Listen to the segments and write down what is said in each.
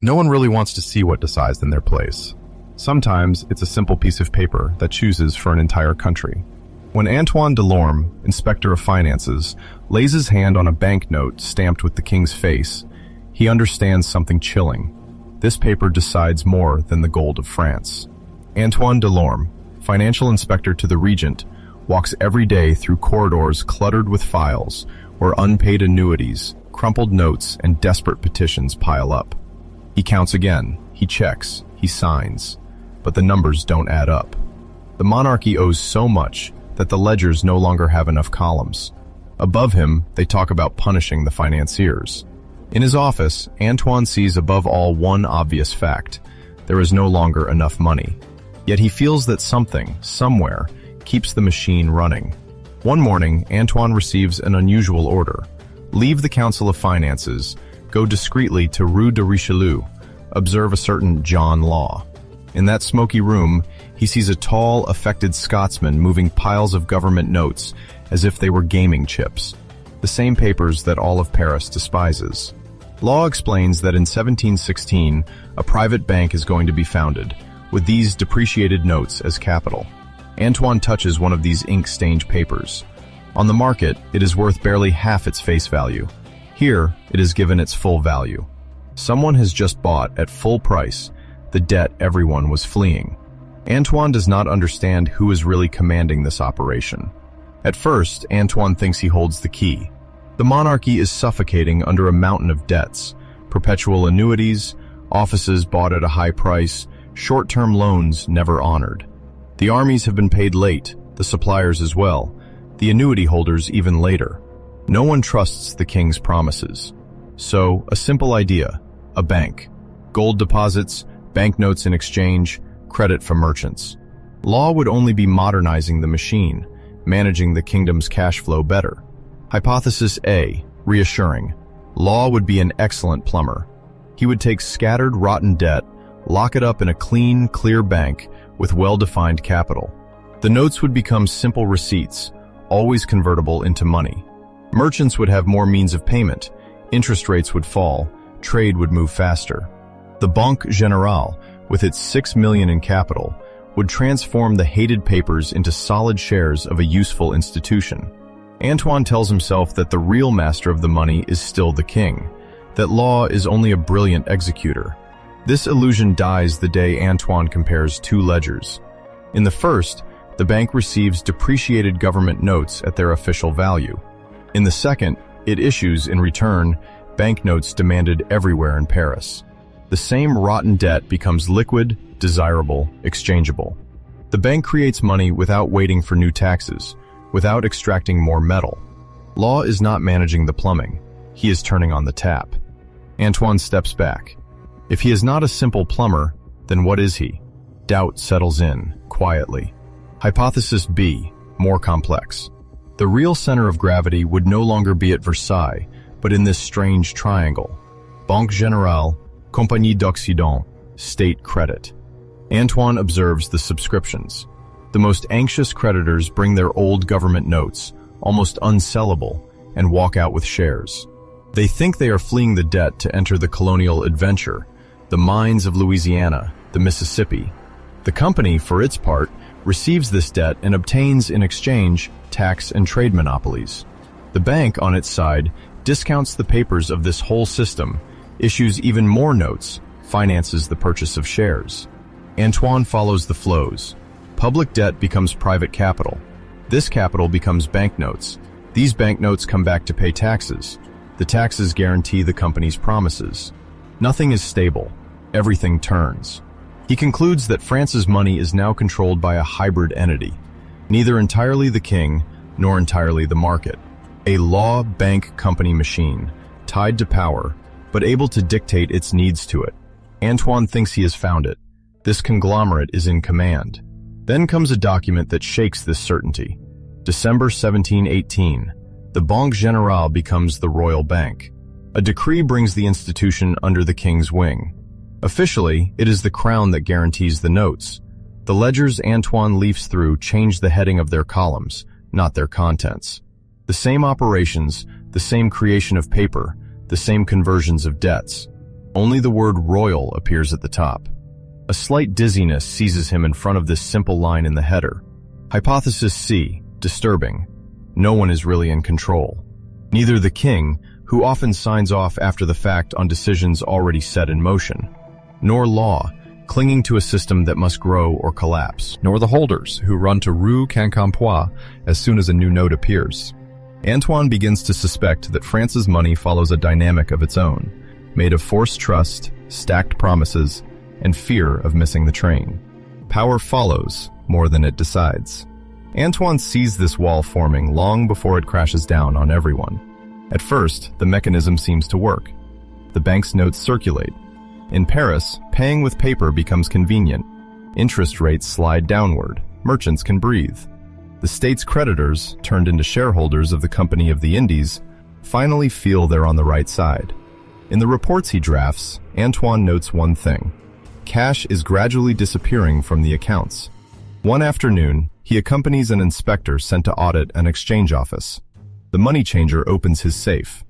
No one really wants to see what decides in their place. Sometimes it's a simple piece of paper that chooses for an entire country. When Antoine Delorme, Inspector of Finances, lays his hand on a banknote stamped with the king's face, he understands something chilling. This paper decides more than the gold of France. Antoine Delorme, financial inspector to the Regent, walks every day through corridors cluttered with files where unpaid annuities, crumpled notes, and desperate petitions pile up. He counts again, he checks, he signs, but the numbers don't add up. The monarchy owes so much that the ledgers no longer have enough columns. Above him, they talk about punishing the financiers. In his office, Antoine sees above all one obvious fact: there is no longer enough money. Yet he feels that something, somewhere, keeps the machine running. One morning, Antoine receives an unusual order. Leave the Council of Finances, go discreetly to Rue de Richelieu, observe a certain John Law. In that smoky room, he sees a tall, affected Scotsman moving piles of government notes as if they were gaming chips, the same papers that all of Paris despises. Law explains that in 1716, a private bank is going to be founded, with these depreciated notes as capital. Antoine touches one of these ink-stained papers. On the market, it is worth barely half its face value. Here, it is given its full value. Someone has just bought, at full price, the debt everyone was fleeing. Antoine does not understand who is really commanding this operation. At first, Antoine thinks he holds the key. The monarchy is suffocating under a mountain of debts, perpetual annuities, offices bought at a high price, short-term loans never honored. The armies have been paid late, the suppliers as well, the annuity holders even later. No one trusts the king's promises. So, a simple idea: a bank. Gold deposits, banknotes in exchange, credit for merchants. Law would only be modernizing the machine, managing the kingdom's cash flow better. Hypothesis A, reassuring. Law would be an excellent plumber. He would take scattered, rotten debt, lock it up in a clean, clear bank with well-defined capital. The notes would become simple receipts, always convertible into money. Merchants would have more means of payment, interest rates would fall, trade would move faster. The Banque Générale, with its 6 million in capital, would transform the hated papers into solid shares of a useful institution. Antoine tells himself that the real master of the money is still the king, that Law is only a brilliant executor. This illusion dies the day Antoine compares two ledgers. In the first, the bank receives depreciated government notes at their official value. In the second, it issues, in return, banknotes demanded everywhere in Paris. The same rotten debt becomes liquid, desirable, exchangeable. The bank creates money without waiting for new taxes, without extracting more metal. Law is not managing the plumbing. He is turning on the tap. Antoine steps back. If he is not a simple plumber, then what is he? Doubt settles in, quietly. Hypothesis B, more complex. The real center of gravity would no longer be at Versailles, but in this strange triangle. Banque Générale, Compagnie d'Occident, State Credit. Antoine observes the subscriptions. The most anxious creditors bring their old government notes, almost unsellable, and walk out with shares. They think they are fleeing the debt to enter the colonial adventure, the mines of Louisiana, the Mississippi. The company, for its part, receives this debt and obtains in exchange tax and trade monopolies. The bank, on its side, discounts the papers of this whole system, issues even more notes, finances the purchase of shares. Antoine follows the flows. Public debt becomes private capital. This capital becomes banknotes. These banknotes come back to pay taxes. The taxes guarantee the company's promises. Nothing is stable. Everything turns. He concludes that France's money is now controlled by a hybrid entity, neither entirely the king nor entirely the market. A law bank company machine, tied to power, but able to dictate its needs to it. Antoine thinks he has found it. This conglomerate is in command. Then comes a document that shakes this certainty. December 1718, the Banque Générale becomes the Royal Bank. A decree brings the institution under the king's wing. Officially, it is the crown that guarantees the notes. The ledgers Antoine leafs through change the heading of their columns, not their contents. The same operations, the same creation of paper, the same conversions of debts. Only the word royal appears at the top. A slight dizziness seizes him in front of this simple line in the header. Hypothesis C, disturbing. No one is really in control. Neither the king, who often signs off after the fact on decisions already set in motion, nor law, clinging to a system that must grow or collapse, nor the holders, who run to Rue Quincampoix as soon as a new note appears. Antoine begins to suspect that France's money follows a dynamic of its own, made of forced trust, stacked promises, and fear of missing the train. Power follows more than it decides. Antoine sees this wall forming long before it crashes down on everyone. At first, the mechanism seems to work. The bank's notes circulate. In Paris, paying with paper becomes convenient. Interest rates slide downward. Merchants can breathe. The state's creditors, turned into shareholders of the Company of the Indies, finally feel they're on the right side. In the reports he drafts, Antoine notes one thing. Cash is gradually disappearing from the accounts. One afternoon, he accompanies an inspector sent to audit an exchange office. The money changer opens his safe.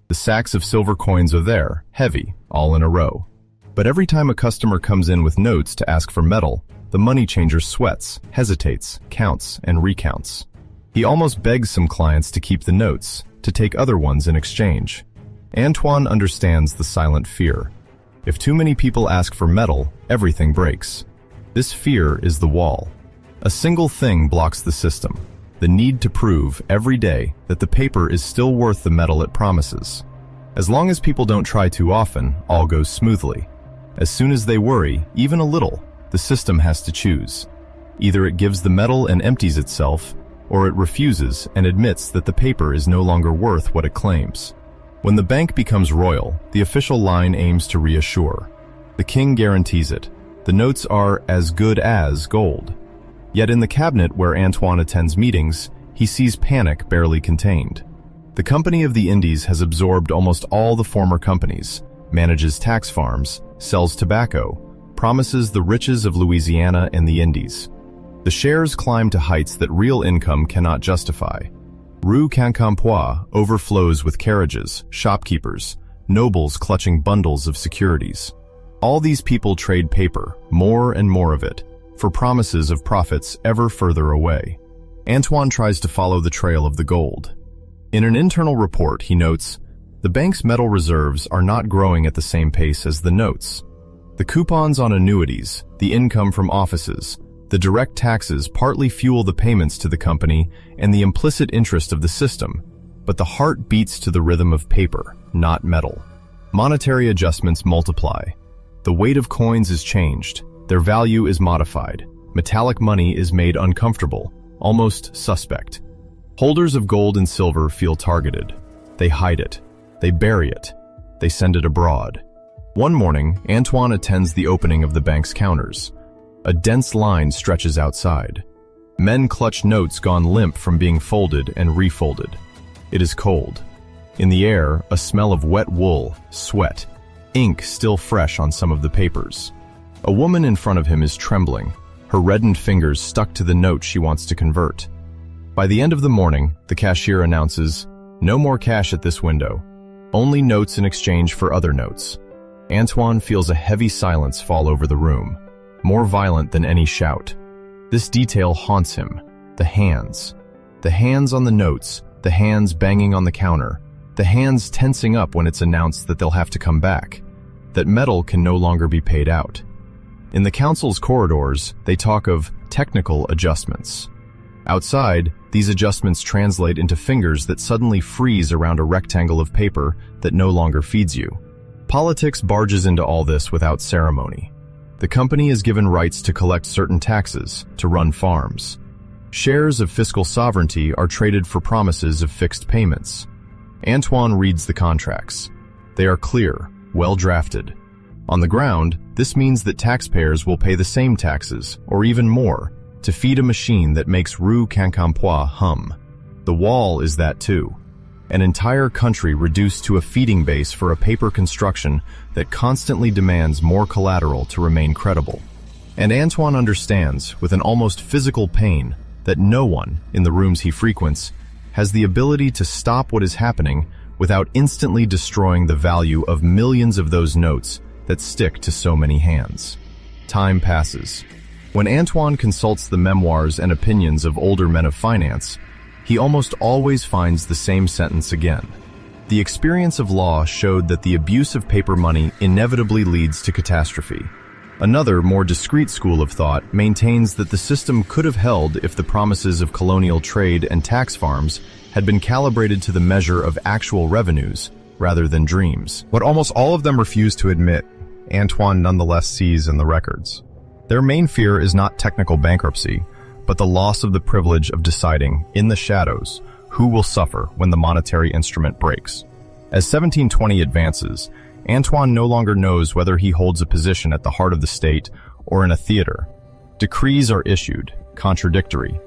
The sacks of silver coins are there, heavy, all in a row. But every time a customer comes in with notes to ask for metal, the money changer sweats, hesitates, counts, and recounts. He almost begs some clients to keep the notes, to take other ones in exchange. Antoine understands the silent fear. If too many people ask for metal, everything breaks. This fear is the wall. A single thing blocks the system, the need to prove every day that the paper is still worth the metal it promises. As long as people don't try too often, all goes smoothly. As soon as they worry, even a little, the system has to choose. Either it gives the metal and empties itself, or it refuses and admits that the paper is no longer worth what it claims. When the bank becomes royal, the official line aims to reassure. The king guarantees it. The notes are as good as gold. Yet in the cabinet where Antoine attends meetings, he sees panic barely contained. The Company of the Indies has absorbed almost all the former companies, manages tax farms, sells tobacco, promises the riches of Louisiana and the Indies. The shares climb to heights that real income cannot justify. Rue Quincampoix overflows with carriages, shopkeepers, nobles clutching bundles of securities. All these people trade paper, more and more of it, for promises of profits ever further away. Antoine tries to follow the trail of the gold. In an internal report, he notes, the bank's metal reserves are not growing at the same pace as the notes. The coupons on annuities, the income from offices, the direct taxes partly fuel the payments to the company and the implicit interest of the system, but the heart beats to the rhythm of paper, not metal. Monetary adjustments multiply. The weight of coins is changed, their value is modified, metallic money is made uncomfortable, almost suspect. Holders of gold and silver feel targeted. They hide it, they bury it, they send it abroad. One morning, Antoine attends the opening of the bank's counters. A dense line stretches outside. Men clutch notes gone limp from being folded and refolded. It is cold. In the air, a smell of wet wool, sweat, ink still fresh on some of the papers. A woman in front of him is trembling, her reddened fingers stuck to the note she wants to convert. By the end of the morning, the cashier announces, "No more cash at this window. Only notes in exchange for other notes." Antoine feels a heavy silence fall over the room, more violent than any shout. This detail haunts him. The hands. The hands on the notes, the hands banging on the counter, the hands tensing up when it's announced that they'll have to come back, that metal can no longer be paid out. In the council's corridors, they talk of technical adjustments. Outside, these adjustments translate into fingers that suddenly freeze around a rectangle of paper that no longer feeds you. Politics barges into all this without ceremony. The company is given rights to collect certain taxes, to run farms. Shares of fiscal sovereignty are traded for promises of fixed payments. Antoine reads the contracts. They are clear, well drafted. On the ground, this means that taxpayers will pay the same taxes, or even more, to feed a machine that makes Rue Quincampoix hum. The wall is that too. An entire country reduced to a feeding base for a paper construction that constantly demands more collateral to remain credible. And Antoine understands, with an almost physical pain, that no one, in the rooms he frequents, has the ability to stop what is happening without instantly destroying the value of millions of those notes that stick to so many hands. Time passes. When Antoine consults the memoirs and opinions of older men of finance, he almost always finds the same sentence again. The experience of law showed that the abuse of paper money inevitably leads to catastrophe. Another, more discreet school of thought maintains that the system could have held if the promises of colonial trade and tax farms had been calibrated to the measure of actual revenues rather than dreams. What almost all of them refuse to admit, Antoine nonetheless sees in the records. Their main fear is not technical bankruptcy, but the loss of the privilege of deciding, in the shadows, who will suffer when the monetary instrument breaks. As 1720 advances, Antoine no longer knows whether he holds a position at the heart of the state or in a theater. Decrees are issued, contradictory.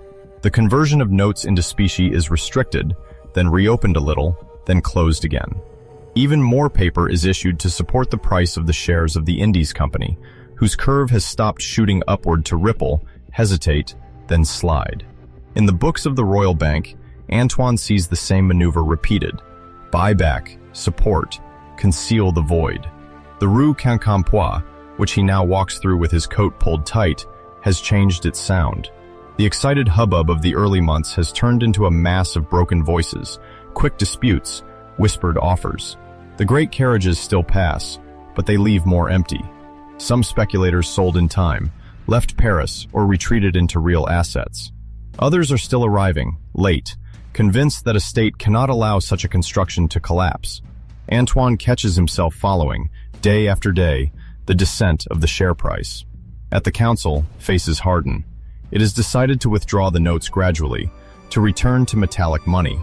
The conversion of notes into specie is restricted, then reopened a little, then closed again. Even more paper is issued to support the price of the shares of the Indies Company, whose curve has stopped shooting upward to ripple, hesitate, then slide. In the books of the Royal Bank, Antoine sees the same maneuver repeated. Buy back, support, conceal the void. The Rue Quincampoix, which he now walks through with his coat pulled tight, has changed its sound. The excited hubbub of the early months has turned into a mass of broken voices, quick disputes, whispered offers. The great carriages still pass, but they leave more empty. Some speculators sold in time, left Paris, or retreated into real assets. Others are still arriving, late, convinced that a state cannot allow such a construction to collapse. Antoine catches himself following, day after day, the descent of the share price. At the council, faces harden. It is decided to withdraw the notes gradually, to return to metallic money.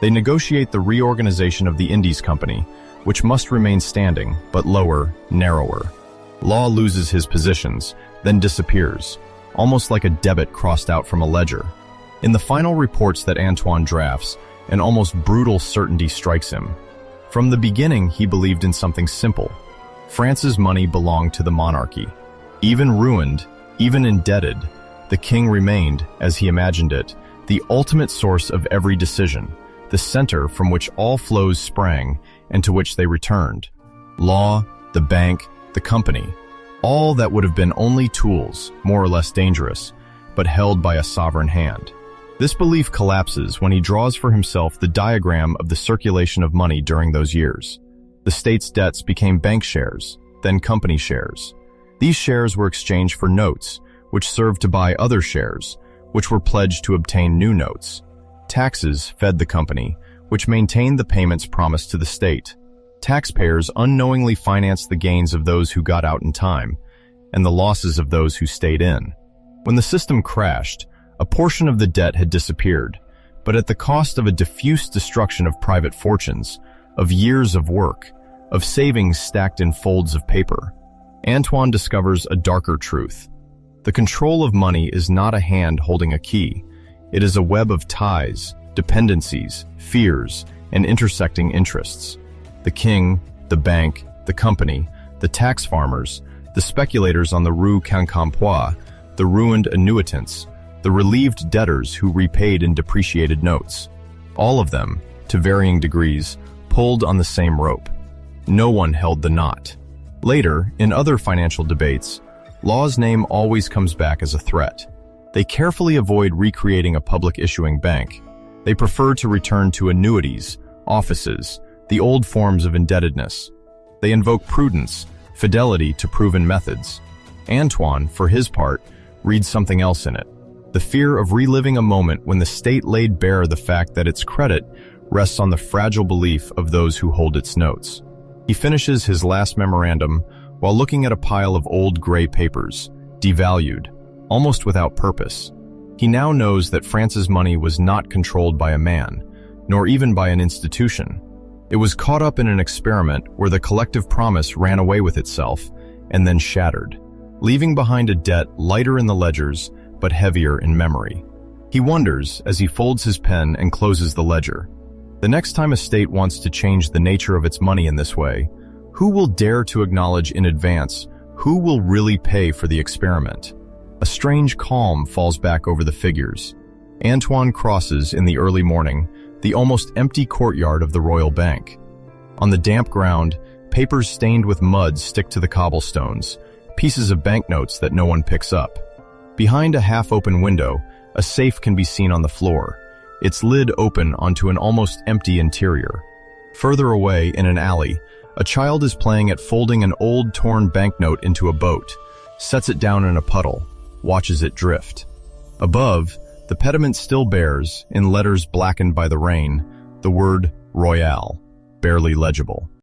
They negotiate the reorganization of the Indies Company, which must remain standing, but lower, narrower. Law loses his positions, then disappears, almost like a debit crossed out from a ledger. In the final reports that Antoine drafts, an almost brutal certainty strikes him. From the beginning, he believed in something simple. France's money belonged to the monarchy. Even ruined, even indebted, the king remained, as he imagined it, the ultimate source of every decision, the center from which all flows sprang and to which they returned. Law, the bank, the company, all that would have been only tools, more or less dangerous, but held by a sovereign hand. This belief collapses when he draws for himself the diagram of the circulation of money during those years. The state's debts became bank shares, then company shares. These shares were exchanged for notes, which served to buy other shares, which were pledged to obtain new notes. Taxes fed the company, which maintained the payments promised to the state. Taxpayers unknowingly financed the gains of those who got out in time, and the losses of those who stayed in. When the system crashed, a portion of the debt had disappeared, but at the cost of a diffuse destruction of private fortunes, of years of work, of savings stacked in folds of paper. Antoine discovers a darker truth. The control of money is not a hand holding a key. It is a web of ties, dependencies, fears, and intersecting interests. The king, the bank, the company, the tax farmers, the speculators on the Rue Quincampoix, the ruined annuitants, the relieved debtors who repaid in depreciated notes. All of them, to varying degrees, pulled on the same rope. No one held the knot. Later, in other financial debates, law's name always comes back as a threat. They carefully avoid recreating a public issuing bank. They prefer to return to annuities, offices, the old forms of indebtedness. They invoke prudence, fidelity to proven methods. Antoine, for his part, reads something else in it. The fear of reliving a moment when the state laid bare the fact that its credit rests on the fragile belief of those who hold its notes. He finishes his last memorandum while looking at a pile of old gray papers, devalued, almost without purpose. He now knows that France's money was not controlled by a man, nor even by an institution. It was caught up in an experiment where the collective promise ran away with itself and then shattered, leaving behind a debt lighter in the ledgers but heavier in memory. He wonders as he folds his pen and closes the ledger. The next time a state wants to change the nature of its money in this way, who will dare to acknowledge in advance who will really pay for the experiment? A strange calm falls back over the figures. Antoine crosses in the early morning, the almost empty courtyard of the Royal Bank. On the damp ground, papers stained with mud stick to the cobblestones, pieces of banknotes that no one picks up. Behind a half-open window, a safe can be seen on the floor, its lid open onto an almost empty interior. Further away, in an alley, a child is playing at folding an old torn banknote into a boat, sets it down in a puddle, watches it drift. Above, the pediment still bears, in letters blackened by the rain, the word Royale, barely legible.